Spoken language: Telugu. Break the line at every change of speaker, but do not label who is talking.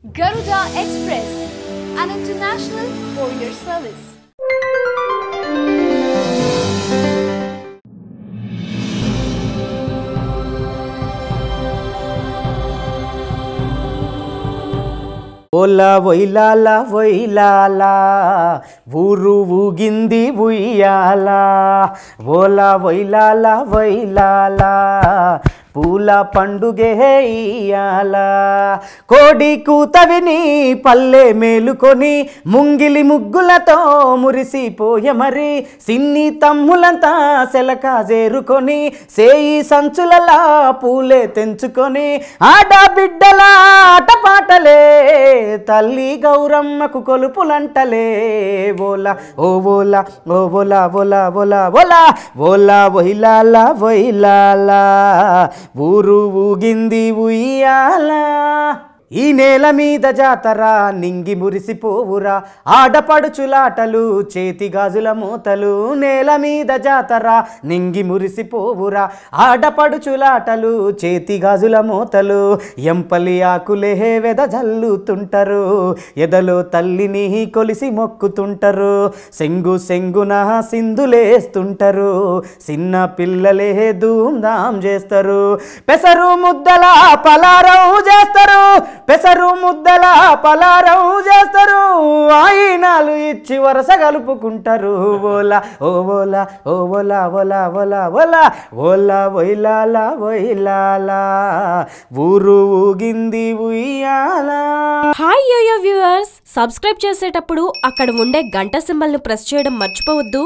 Garuda Express, an international courier service.
Ola వైలాలా వైలాలా ఊరు ఊగింది ఉయ్యాలా ఓలా వైలాలా వైలాలా పూల పండుగే ఇయ్యాలా కోడి కూత విని పల్లె మేలుకొని ముంగిలి ముగ్గులతో మురిసిపోయే మరి సిన్ని తమ్ములంతా సెలక చేరుకొని సేయి సంచులలా పూలే తెంచుకొని ఆడబిడ్డల ఆటపాటలే తల్లి గౌరమ్మకు కొలుపులంటలే ఓలా ఓ ఓలా ఓ ఓలా ఓలా ఓలా ఓలా ఓలా వైలాలా వైలాలా ఊరు ఊగింది ఉయ్యాలా ఈ నేల మీద జాతర నింగి మురిసిపోవురా ఆడపడుచులాటలు చేతి గాజుల మూతలు నేల మీద జాతర నింగి మురిసిపోవురా ఆడపడుచులాటలు చేతి గాజుల మూతలు ఎంపలి ఆకులే వెదజల్లుతుంటారు ఎదలో తల్లిని కొలిసి మొక్కుతుంటారు సెంగు సెంగున సింధులేస్తుంటారు చిన్న పిల్లలే ధూమ్ధాం చేస్తారు పెసరు ముద్దల పలారం చేస్తారు పెసరు ముద్దల పలారం చేస్తారు ఆయినాలు ఇచ్చి వరస కలుపుకుంటారు ఓలా ఓ ఓలా ఓ ఓలా ఓలా ఓలా ఓలా ఓలా వైలాలా వైలాలా ఊరు ఊగింది ఉయ్యాలా.
హాయ్ యోయో వ్యూవర్స్, సబ్స్క్రైబ్ చేసేటప్పుడు అక్కడ ఉండే గంట సింబల్ ను ప్రెస్ చేయడం మర్చిపోవద్దు.